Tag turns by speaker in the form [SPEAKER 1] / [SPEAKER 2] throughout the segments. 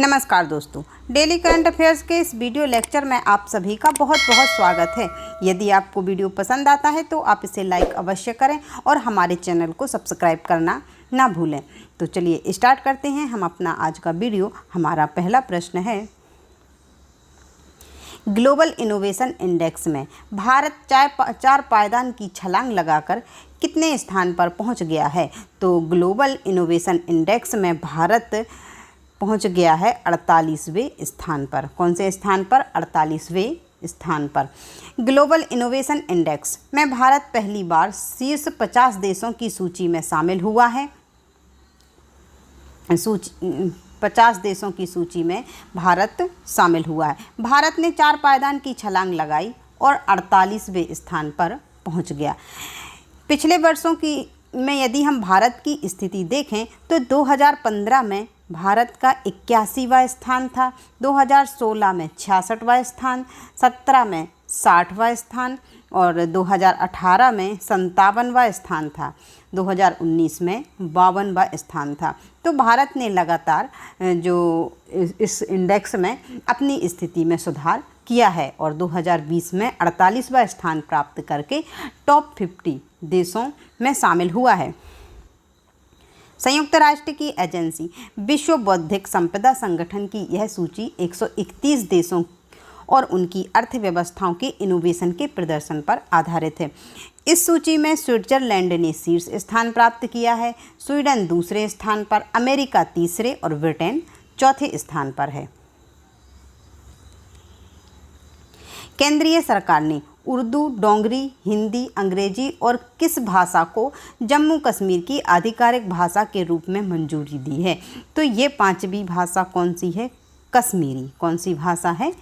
[SPEAKER 1] नमस्कार दोस्तों, daily current affairs के इस वीडियो लेक्चर में आप सभी का बहुत बहुत स्वागत है। यदि आपको वीडियो पसंद आता है तो आप इसे लाइक अवश्य करें और हमारे चैनल को सब्सक्राइब करना ना भूलें। तो चलिए स्टार्ट करते हैं हम अपना आज का वीडियो। हमारा पहला प्रश्न है, ग्लोबल इनोवेशन इंडेक्स में भारत चार पायदान की छलांग लगाकर कितने स्थान पर पहुंच गया है? तो ग्लोबल इनोवेशन इंडेक्स में भारत पहुंच गया है 48वें स्थान पर। कौन से स्थान पर? 48वें स्थान पर। ग्लोबल इनोवेशन इंडेक्स में भारत पहली बार शीर्ष 50 देशों की सूची में शामिल हुआ है। 50 देशों की सूची में भारत शामिल हुआ है। भारत ने 4 पायदान की छलांग लगाई और 48वें स्थान पर पहुंच गया। पिछले वर्षों में यदि हम भारत की स्थिति देखें तो 2015 में भारत का 81वां स्थान था, 2016 में 66वां स्थान, 17 में 60वां स्थान और 2018 में 57वां स्थान था, 2019 में 52वां स्थान था। तो भारत ने लगातार जो इस इंडेक्स में अपनी स्थिति में सुधार किया है और 2020 में 48वां स्थान प्राप्त करके टॉप 50 देशों में शामिल हुआ है। संयुक्त राष्ट्र की एजेंसी विश्व बौद्धिक संपदा संगठन की यह सूची 131 देशों और उनकी अर्थव्यवस्थाओं के इनोवेशन के प्रदर्शन पर आधारित है। इस सूची में स्विट्जरलैंड ने शीर्ष स्थान प्राप्त किया है, स्वीडन दूसरे स्थान पर, अमेरिका तीसरे और ब्रिटेन चौथे स्थान पर है। केंद्रीय सरकार ने उर्दू, डोंगरी, हिंदी, अंग्रेजी और किस भाषा को जम्मू कश्मीर की आधिकारिक भाषा के रूप में मंजूरी दी है? तो ये 5वीं भाषा कौन सी है? कश्मीरी। कौन सी भाषा है?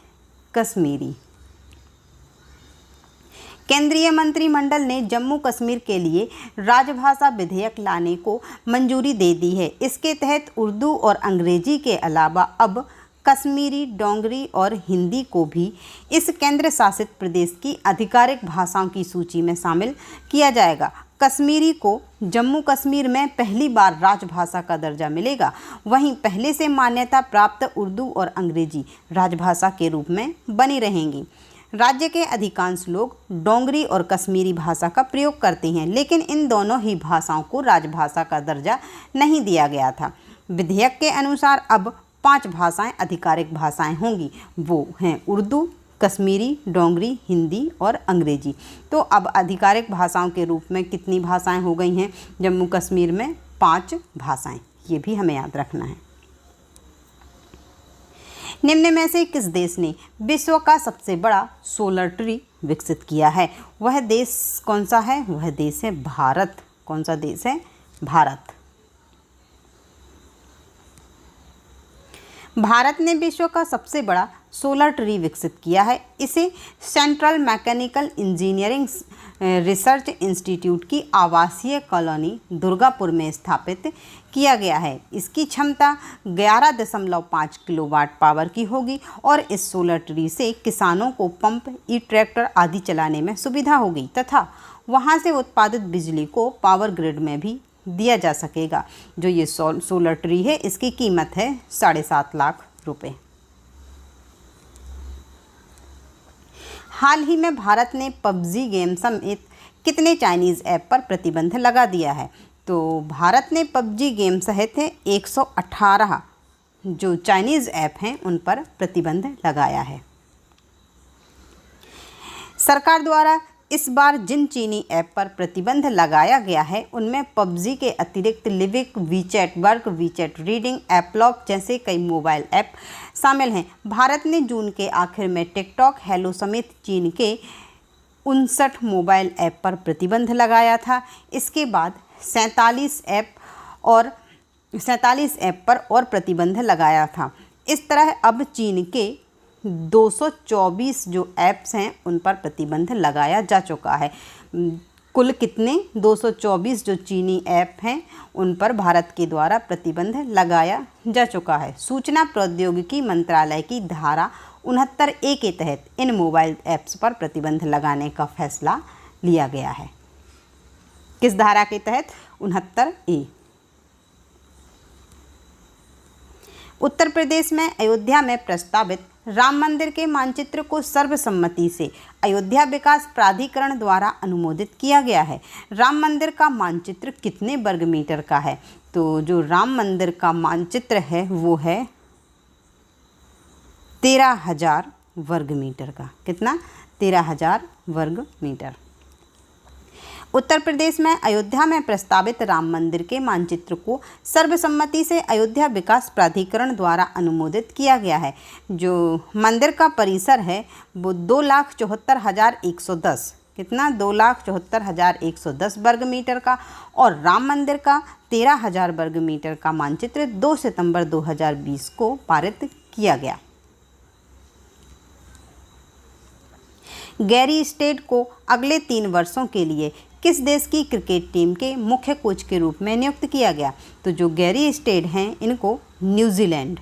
[SPEAKER 1] कश्मीरी। केंद्रीय मंत्रिमंडल ने जम्मू कश्मीर के लिए राजभाषा विधेयक लाने को मंजूरी दे दी है। इसके तहत उर्दू और अंग्रेजी के अलावा अब कश्मीरी, डोंगरी और हिंदी को भी इस केंद्र शासित प्रदेश की आधिकारिक भाषाओं की सूची में शामिल किया जाएगा। कश्मीरी को जम्मू कश्मीर में पहली बार राजभाषा का दर्जा मिलेगा। वहीं पहले से मान्यता प्राप्त उर्दू और अंग्रेजी राजभाषा के रूप में बनी रहेंगी। राज्य के अधिकांश लोग डोंगरी और कश्मीरी भाषा का प्रयोग करते हैं, लेकिन इन दोनों ही भाषाओं को राजभाषा का दर्जा नहीं दिया गया था। विधेयक के अनुसार अब 5 भाषाएं आधिकारिक भाषाएं होंगी। वो हैं उर्दू, कश्मीरी, डोंगरी, हिंदी और अंग्रेजी। तो अब आधिकारिक भाषाओं के रूप में कितनी भाषाएं हो गई हैं जम्मू कश्मीर में? 5 भाषाएं। ये भी हमें याद रखना है। निम्न में से किस देश ने विश्व का सबसे बड़ा सोलर ट्री विकसित किया है? वह देश कौन सा है? वह देश है भारत। कौन सा देश है? भारत। भारत ने विश्व का सबसे बड़ा सोलर ट्री विकसित किया है। इसे central mechanical engineering research institute की आवासीय कॉलोनी दुर्गापुर में स्थापित किया गया है। इसकी क्षमता 11.5 किलोवाट पावर की होगी और इस सोलर ट्री से किसानों को पंप, ई-ट्रैक्टर आदि चलाने में सुविधा होगी तथा वहां से उत्पादित बिजली को पावर ग्रिड में भी दिया जा सकेगा। जो ये सोलर ट्री है इसकी कीमत है 7.5 लाख रुपए। हाल ही में भारत ने पबजी गेम समेत कितने चाइनीज़ ऐप पर प्रतिबंध लगा दिया है? तो भारत ने पबजी गेम सहित 118 जो चाइनीज़ ऐप हैं उन पर प्रतिबंध लगाया है। सरकार द्वारा इस बार जिन चीनी ऐप पर प्रतिबंध लगाया गया है उनमें पबजी के अतिरिक्त लिविक, वीचैट वर्क, वीचैट रीडिंग, एप्लॉक जैसे कई मोबाइल ऐप शामिल हैं। भारत ने जून के आखिर में टिकटॉक, हेलो समेत चीन के 59 मोबाइल ऐप पर प्रतिबंध लगाया था। इसके बाद 47 ऐप पर और प्रतिबंध लगाया था। इस तरह अब चीन के 224 जो ऐप्स हैं उन पर प्रतिबंध लगाया जा चुका है। कुल कितने? 224 जो चीनी ऐप हैं उन पर भारत के द्वारा प्रतिबंध लगाया जा चुका है। सूचना प्रौद्योगिकी मंत्रालय की धारा 69A के तहत इन मोबाइल ऐप्स पर प्रतिबंध लगाने का फैसला लिया गया है। किस धारा के तहत? 69A। उत्तर प्रदेश में अयोध्या में प्रस्तावित राम मंदिर के मानचित्र को सर्वसम्मति से अयोध्या विकास प्राधिकरण द्वारा अनुमोदित किया गया है। राम मंदिर का मानचित्र कितने वर्ग मीटर का है? तो जो राम मंदिर का मानचित्र है वो है 13,000 वर्ग मीटर का। कितना? 13,000 वर्ग मीटर। उत्तर प्रदेश में अयोध्या में प्रस्तावित राम मंदिर के मानचित्र को सर्वसम्मति से अयोध्या विकास प्राधिकरण द्वारा अनुमोदित किया गया है। जो मंदिर का परिसर है वो 2,74,110, कितना? 2,74,110 वर्ग मीटर का, और राम मंदिर का 13,000 वर्ग मीटर का मानचित्र 2 सितंबर 2020 को पारित किया गया। गैरी स्टेट को अगले 3 वर्षों के लिए किस देश की क्रिकेट टीम के मुख्य कोच के रूप में नियुक्त किया गया? तो जो गैरी स्टेट हैं इनको न्यूजीलैंड,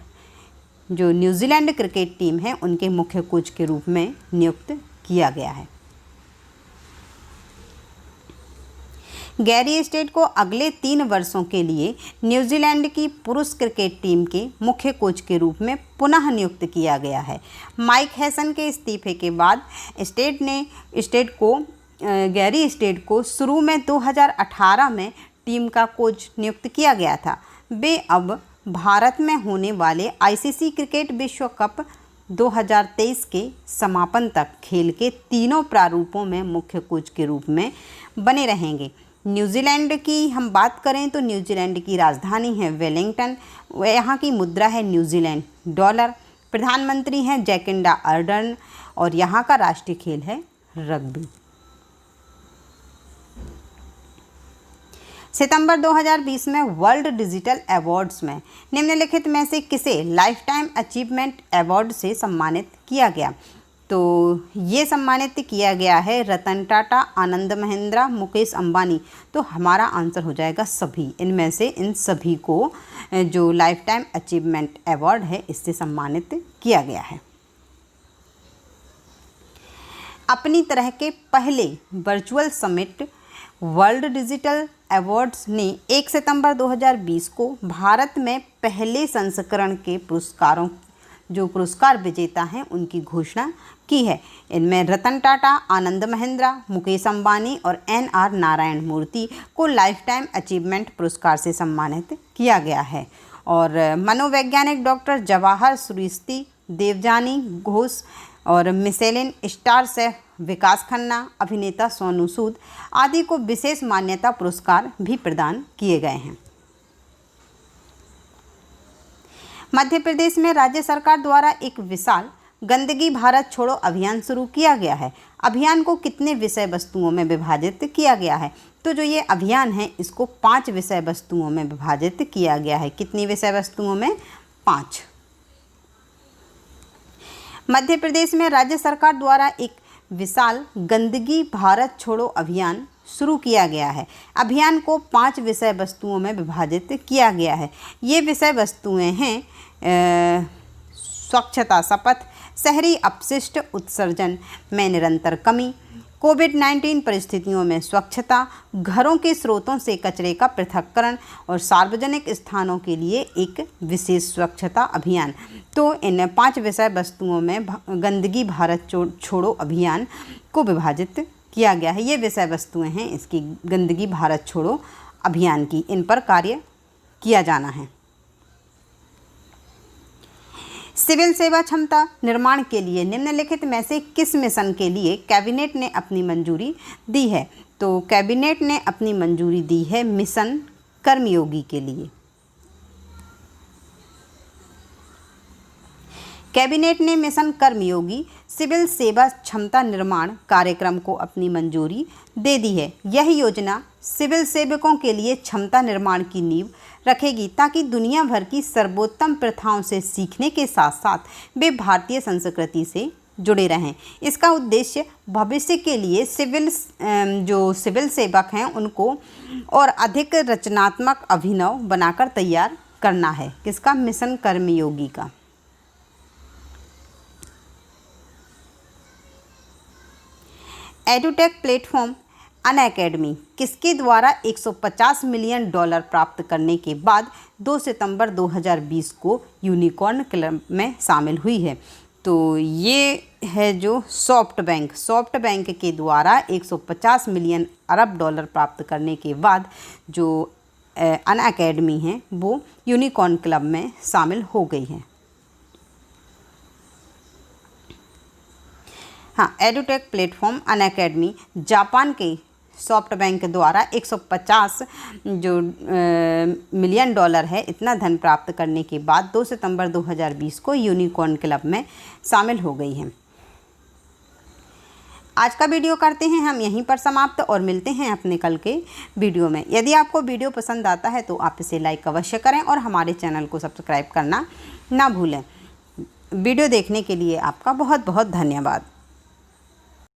[SPEAKER 1] जो न्यूजीलैंड क्रिकेट टीम है उनके मुख्य कोच के रूप में नियुक्त किया गया है। गैरी स्टेट को अगले 3 वर्षों के लिए न्यूजीलैंड की पुरुष क्रिकेट टीम के मुख्य कोच के रूप में पुनः नियुक्त किया गया है। माइक हैसन के इस्तीफे के बाद गैरी स्टेट को शुरू में 2018 में टीम का कोच नियुक्त किया गया था। वे अब भारत में होने वाले आईसीसी क्रिकेट विश्व कप 2023 के समापन तक खेल के तीनों प्रारूपों में मुख्य कोच के रूप में बने रहेंगे। न्यूजीलैंड की हम बात करें तो न्यूजीलैंड की राजधानी है वेलिंगटन, यहाँ की मुद्रा है न्यूजीलैंड डॉलर। प्रधानमंत्री हैं जैकिंडा अर्डर्न और यहाँ का राष्ट्रीय खेल है रग्बी। सितंबर 2020 में वर्ल्ड डिजिटल अवार्ड्स में निम्नलिखित में से किसे लाइफ टाइम अचीवमेंट अवार्ड से सम्मानित किया गया? तो ये सम्मानित किया गया है रतन टाटा, आनंद महिंद्रा, मुकेश अंबानी। तो हमारा आंसर हो जाएगा सभी। इनमें से इन सभी को जो लाइफ टाइम अचीवमेंट अवार्ड है इससे सम्मानित किया गया है। अपनी तरह के पहले virtual summit world digital awards ने 1 सितंबर 2020 को भारत में पहले संस्करण के पुरस्कार विजेता हैं उनकी घोषणा की है। इनमें रतन टाटा, आनंद महिंद्रा, मुकेश अंबानी और NR नारायण मूर्ति को लाइफ टाइम अचीवमेंट पुरस्कार से सम्मानित किया गया है। और मनोवैज्ञानिक डॉक्टर जवाहर सूरिस्ती, देवजानी घोष और मिशेलिन स्टार से विकास खन्ना, अभिनेता सोनू सूद आदि को विशेष मान्यता पुरस्कार भी प्रदान किए गए हैं। मध्य प्रदेश में राज्य सरकार द्वारा एक विशाल गंदगी भारत छोड़ो अभियान शुरू किया गया है। अभियान को कितने विषय वस्तुओं में विभाजित किया गया है? तो जो ये अभियान है इसको 5 विषय वस्तुओं में विभाजित किया गया है। कितनी विषय वस्तुओं में? 5। मध्य प्रदेश में राज्य सरकार द्वारा एक विशाल गंदगी भारत छोड़ो अभियान शुरू किया गया है। अभियान को 5 विषय वस्तुओं में विभाजित किया गया है। ये विषय वस्तुएं हैं स्वच्छता शपथ, शहरी अपशिष्ट उत्सर्जन में निरंतर कमी, कोविड-19 परिस्थितियों में स्वच्छता, घरों के स्रोतों से कचरे का पृथक्करण और सार्वजनिक स्थानों के लिए एक विशेष स्वच्छता अभियान। तो इन 5 विषय वस्तुओं में गंदगी भारत छोड़ो अभियान को विभाजित किया गया है। ये विषय वस्तुएं हैं इसकी गंदगी भारत छोड़ो अभियान की, इन पर कार्य किया जाना है। सिविल सेवा क्षमता निर्माण के लिए निम्नलिखित में से किस मिशन के लिए कैबिनेट ने अपनी मंजूरी दी है? तो कैबिनेट ने अपनी मंजूरी दी है मिशन कर्मयोगी के लिए। कैबिनेट ने मिशन कर्मयोगी सिविल सेवा क्षमता निर्माण कार्यक्रम को अपनी मंजूरी दे दी है। यह योजना सिविल सेवकों के लिए क्षमता निर्माण की नींव रखेगी ताकि दुनिया भर की सर्वोत्तम प्रथाओं से सीखने के साथ साथ वे भारतीय संस्कृति से जुड़े रहें। इसका उद्देश्य भविष्य के लिए सिविल सेवक हैं उनको और अधिक रचनात्मक अभिनव बनाकर तैयार करना है। किसका? मिशन कर्मयोगी का। एडुटेक प्लेटफॉर्म अनअकैडमी किसके द्वारा 150 मिलियन डॉलर प्राप्त करने के बाद 2 सितंबर 2020 को यूनिकॉर्न क्लब में शामिल हुई है? तो ये है जो सॉफ्ट बैंक के द्वारा 150 मिलियन अरब डॉलर प्राप्त करने के बाद जो अनअकैडमी है वो यूनिकॉर्न क्लब में शामिल हो गई है। हाँ, एडुटेक प्लेटफॉर्म अनअकैडमी जापान के सॉफ्ट बैंक द्वारा 150 जो मिलियन डॉलर है इतना धन प्राप्त करने के बाद 2 सितंबर 2020 को यूनिकॉर्न क्लब में शामिल हो गई है। आज का वीडियो करते हैं हम यहीं पर समाप्त और मिलते हैं अपने कल के वीडियो में। यदि आपको वीडियो पसंद आता है तो आप इसे लाइक अवश्य करें और हमारे चैनल को सब्सक्राइब करना ना भूलें। वीडियो देखने के लिए आपका बहुत बहुत धन्यवाद।